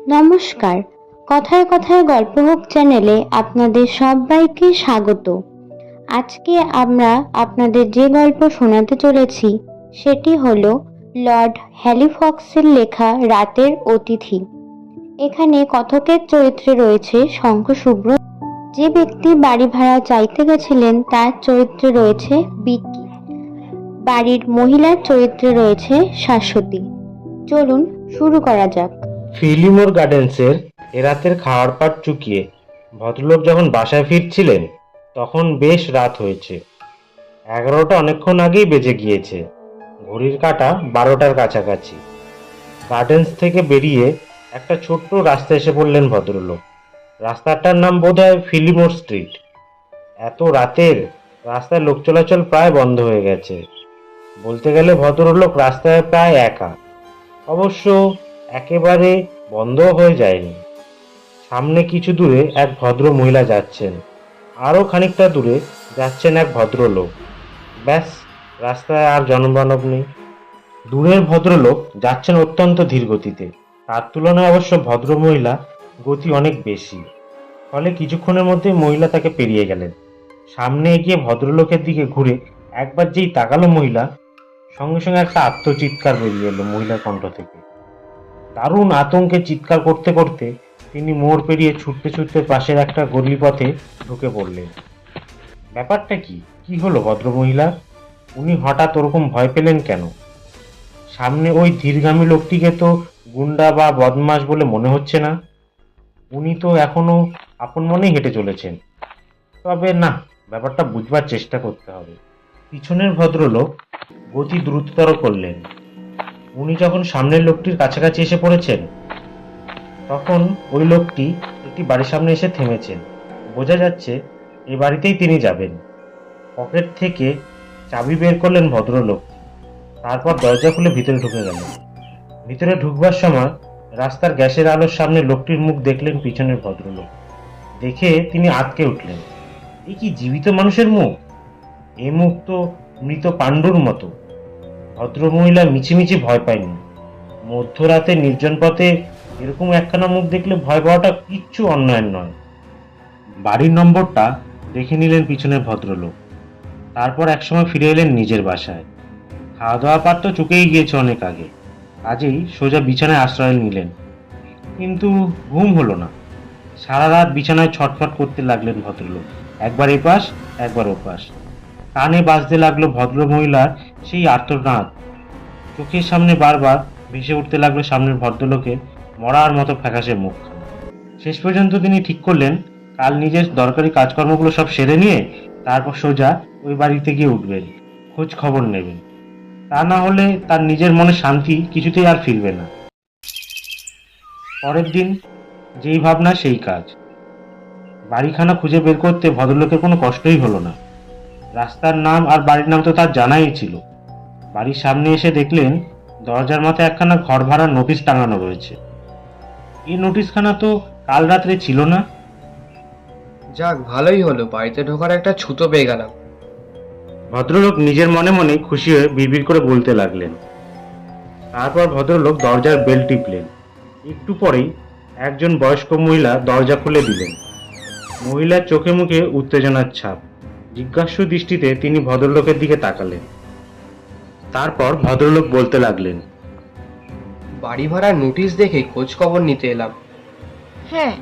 নমস্কার। কথায় কথায় গল্প হোক চ্যানেলে আপনাদের সবাইকে স্বাগত। আজকে আমরা আপনাদের যে গল্প শোনাতে চলেছি সেটি হলো লর্ড হ্যালিফক্সের লেখা রাতের অতিথি। এখানে কথকের চরিত্রে রয়েছে শঙ্খশুভ্র। যে ব্যক্তি বাড়ি ভাড়া চাইতে গেছিলেন তার চরিত্রে রয়েছে বিক্কি। বাড়ির মহিলার চরিত্রে রয়েছে শাশ্বতী। চলুন শুরু করা যাক। ফিলিমোর গার্ডেন্সের এ রাতের খাওয়ার পাট চুকিয়ে ভদ্রলোক যখন বাসায় ফিরছিলেন তখন বেশ রাত হয়েছে। 11টা অনেকক্ষণ আগেই বেজে গিয়েছে। ঘড়ির কাঁটা 12টার কাছাকাছি। গার্ডেন্স থেকে বেরিয়ে একটা ছোট্ট রাস্তা এসে পড়লেন ভদ্রলোক। রাস্তাটার নাম বোধহয় ফিলিমোর স্ট্রিট। এত রাতের রাস্তায় লোক চলাচল প্রায় বন্ধ হয়ে গেছে। বলতে গেলে ভদ্রলোক রাস্তায় প্রায় একা। অবশ্য একেবারে বন্ধ হয়ে যায়নি। সামনে কিছু দূরে এক ভদ্র মহিলা যাচ্ছেন, আরও খানিকটা দূরে যাচ্ছেন এক ভদ্রলোক। ব্যাস, রাস্তায় আর জনমানব নেই। দূরের ভদ্রলোক যাচ্ছেন অত্যন্ত ধীর গতিতে। তার তুলনায় অবশ্য ভদ্র মহিলা গতি অনেক বেশি, ফলে কিছুক্ষণের মধ্যে মহিলা তাকে পেরিয়ে গেলেন। সামনে এগিয়ে ভদ্রলোকের দিকে ঘুরে একবার যেই তাকালো মহিলা, সঙ্গে সঙ্গে একটা আত্মচিৎকার বেরিয়ে এলো মহিলার কণ্ঠ থেকে। দারুণ আতঙ্কে চিৎকার করতে করতে তিনি মোড় পেরিয়ে ছুটতে ছুটতে পাশের একটা গলি পথে ঢুকে পড়লেন। ব্যাপারটা কি কি হলো ভদ্রমহিলা? উনি হঠাৎ ওরকম ভয় পেলেন কেন? সামনে ওই ধীরগামী লোকটিকে তো গুন্ডা বা বদমাশ বলে মনে হচ্ছে না। উনি তো এখনো আপন মনেই হেঁটে চলেছেন। তবে না, ব্যাপারটা বুঝবার চেষ্টা করতে হবে। পিছনের ভদ্রলোক গতি দ্রুততর করলেন। উনি যখন সামনের লোকটির কাছাকাছি এসে পড়েছেন তখন ওই লোকটি একটি বাড়ির সামনে এসে থেমেছেন। বোঝা যাচ্ছে এই বাড়িতেই তিনি যাবেন। পকেট থেকে চাবি বের করলেন ভদ্রলোক। তারপর দরজা খুলে ভিতরে ঢুকে গেলেন। ভিতরে ঢুকবার সময় রাস্তার গ্যাসের আলোর সামনে লোকটির মুখ দেখলেন পিছনের ভদ্রলোক। দেখে তিনি আঁতকে উঠলেন। এ কি জীবিত মানুষের মুখ? এ মুখ তো মৃত পাণ্ডুর মতো। ভদ্রমহিলা মিছিমিছি ভয় পায়নি। মধ্যরাতে নির্জন পথে এরকম একখানা মুখ দেখলে ভয় পাওয়াটা কিচ্ছু অন্যায় নয়। বাড়ির নম্বরটা দেখে নিলেন পিছনের ভদ্রলোক। তারপর একসময় ফিরে এলেন নিজের বাসায়। খাওয়া দাওয়া পার তো চুকেই গিয়েছে অনেক আগে, কাজেই সোজা বিছানায় আশ্রয় নিলেন। কিন্তু ঘুম হলো না। সারা রাত বিছানায় ছটফট করতে লাগলেন ভদ্রলোক। একবার এপাশ একবার ওপাশ। কানে বাজতে লাগলো ভদ্রমহিলার সেই আর্তনাদ। চোখের সামনে বারবার ভেসে উঠতে লাগলো সামনের ভদ্রলোকের মরার মতো ফ্যাকাশে মুখখানা। শেষ পর্যন্ত তিনি ঠিক করলেন কাল নিজের দরকারি কাজকর্মগুলো সব সেরে নিয়ে তারপর সোজা ওই বাড়িতে গিয়ে উঠবেন, খোঁজ খবর নেবেন। তা না হলে তার নিজের মনে শান্তি কিছুতেই আর ফিরবে না। পরের দিন যেই ভাবনা সেই কাজ। বাড়িখানা খুঁজে বের করতে ভদ্রলোকের কোনো কষ্টই হলো না। রাস্তার নাম আর বাড়ির নাম তো তার জানাই ছিল। বাড়ির সামনে এসে দেখলেন দরজার মাথায় একখানা ঘর ভাড়ার নোটিশ টাঙানো রয়েছে। এই নোটিশখানা তো কাল রাত্রে ছিল না। যাক, ভালোই হলো, বাড়িতে ঢোকার একটা ছুতো পেয়ে গেলাম। ভদ্রলোক নিজের মনে মনে খুশি হয়ে বিড়বিড় করে বলতে লাগলেন। তারপর ভদ্রলোক দরজার বেল টিপলেন। একটু পরেই একজন বয়স্ক মহিলা দরজা খুলে দিলেন। মহিলার চোখে মুখে উত্তেজনার ছাপ। জিজ্ঞাসু দৃষ্টিতে তিনি ভদ্রলোকের দিকে তাকালেন। তারপর ভদ্রলোক বলতে লাগলেন, বাড়ি ভাড়ার নোটিশ দেখে খোঁজ খবর নিতে এলাম। হ্যাঁ,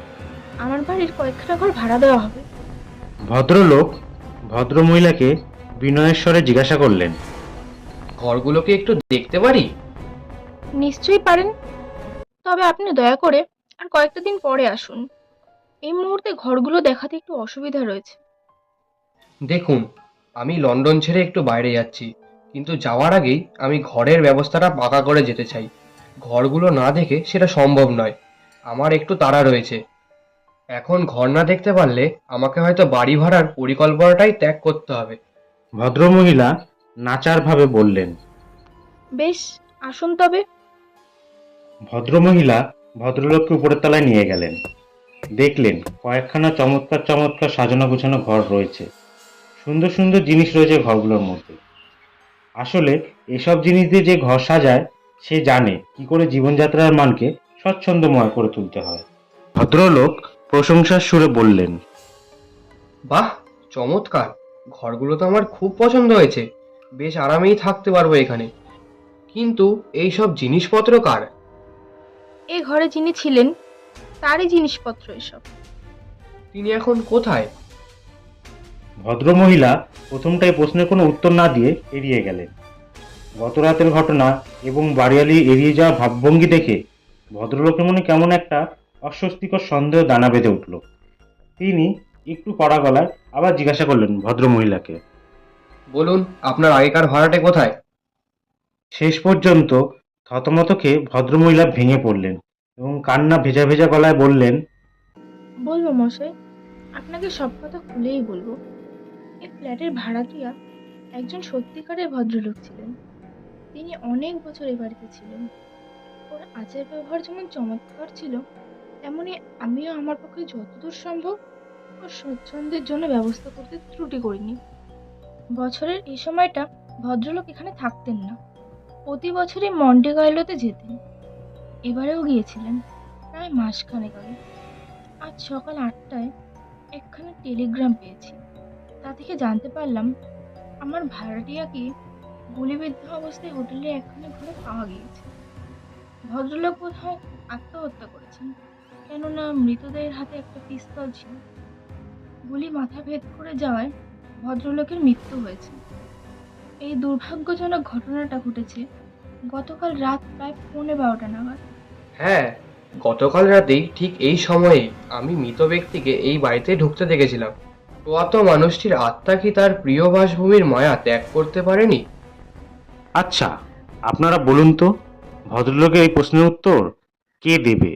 আমার বাড়ির কয়েকখানা ঘর ভাড়া দেওয়া হবে। ভদ্রলোক ভদ্রমহিলাকে বিনয়ের স্বরে জিজ্ঞাসা করলেন, ঘরগুলোকে একটু দেখতে পারি? নিশ্চয়ই পারেন, তবে আপনি দয়া করে আর কয়েকটা দিন পরে আসুন। এই মুহূর্তে ঘরগুলো দেখাতে একটু অসুবিধা রয়েছে। দেখুন, আমি লন্ডন ছেড়ে একটু বাইরে যাচ্ছি, কিন্তু যাওয়ার আগেই আমি ঘরের ব্যবস্থাটা পাকা করে যেতে চাই। ঘরগুলো না দেখে সেটা সম্ভব নয়। আমার একটু তাড়া রয়েছে। এখন ঘর না দেখতে পারলে আমাকে হয়তো বাড়ি ভাড়ার পরিকল্পনাটাই ত্যাগ করতে হবে। ভদ্রমহিলা নাচার ভাবে বললেন। বেশ, আসুন তবে। ভদ্রমহিলা ভদ্রলোককে উপরের তলায় নিয়ে গেলেন। দেখলেন কয়েকখানা চমৎকার চমৎকার সাজানো গোছানো ঘর রয়েছে। সুন্দর সুন্দর জিনিস রয়েছে ঘরগুলোর মধ্যে। আসলে এসব জিনিস দিয়ে যে ঘর সাজায় সে জানে কি করে জীবনযাত্রার মানকে স্বচ্ছন্দময় করে তুলতে হয়। ভদ্রলোক প্রশংসার সুরে বললেন, বাহ, চমৎকার! ঘরগুলো তো আমার খুব পছন্দ হয়েছে। বেশ আরামেই থাকতে পারবো এখানে। কিন্তু এই সব জিনিসপত্র কার? এই ঘরে যিনি ছিলেন তারই জিনিসপত্র এসব। তিনি এখন কোথায়? ভদ্রমহিলা প্রথমটাই প্রশ্নের কোনো উত্তর না দিয়ে এড়িয়ে গেলেন। গত রাতের ঘটনা এবং বাড়িয়ালি এড়িয়ে যাওয়া ভাবভঙ্গি দেখে ভদ্রলোকের মনে কেমন একটা অস্বস্তিকর সন্দেহ দানা বেঁধে উঠল। তিনি একটু কড়া গলায় আবার জিজ্ঞাসা করলেন ভদ্রমহিলাকে। বলুন, আপনার আগেকার ভাড়াটে কোথায়? শেষ পর্যন্ত থতমত খেয়ে ভদ্রমহিলা ভেঙে পড়লেন এবং কান্না ভেজা ভেজা গলায় বললেন, বলবো মশাই, আপনাকে সব কথা খুলেই বলবো। এই ফ্ল্যাটের ভাড়াটিয়া একজন সত্যিকারের ভদ্রলোক ছিলেন। তিনি অনেক বছর এই বাড়িতে ছিলেন। ওর আচার ব্যবহার যেমন চমৎকার ছিল, তেমনি আমিও আমার পক্ষে যতদূর সম্ভব ওর স্বচ্ছন্দের জন্য ব্যবস্থা করতে ত্রুটি করিনি। বছরের এই সময়টা ভদ্রলোক এখানে থাকতেন না, প্রতি বছরই মন্টে কার্লোতে যেতেন। এবারেও গিয়েছিলেন প্রায় মাসখানেক আগে। আজ সকাল 8টায় একখানা টেলিগ্রাম পেয়েছি। তা থেকে জানতে পারলাম আমার ভাড়াটিয়াকে গুলিবিদ্ধ অবস্থায় হোটেলে একখানা ঘরে পাওয়া গিয়েছে। ভদ্রলোক বোধহয় আত্মহত্যা করেছেন, কেননা মৃতদেহের হাতে একটা পিস্তল ছিল। গুলি মাথা ভেদ করে যাওয়ায় ভদ্রলোকের মৃত্যু হয়েছে। এই দুর্ভাগ্যজনক ঘটনাটা ঘটেছে গতকাল রাত প্রায় 12:15 নাগাদ। হ্যাঁ, গতকাল রাতেই ঠিক এই সময়ে আমি মৃত ব্যক্তিকে এই বাড়িতে ঢুকতে দেখেছিলাম। প্রয়াত মানুষটির আত্মা কি তার প্রিয় বাসভূমির মায়া ত্যাগ করতে পারেনি? আচ্ছা, আপনারা বলুন তো, ভদ্রলোকের এই প্রশ্নের উত্তর কে দেবে,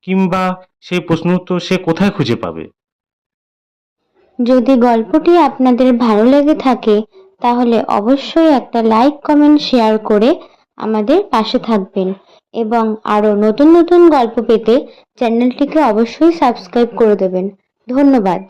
কিংবা সেই প্রশ্নের উত্তর সে কোথায় খুঁজে পাবে? যদি গল্পটি আপনাদের ভালো লেগে থাকে তাহলে অবশ্যই একটা লাইক, কমেন্ট, শেয়ার করে আমাদের পাশে থাকবেন এবং আরো নতুন নতুন গল্প পেতে চ্যানেলটিকে অবশ্যই সাবস্ক্রাইব করে দেবেন। ধন্যবাদ।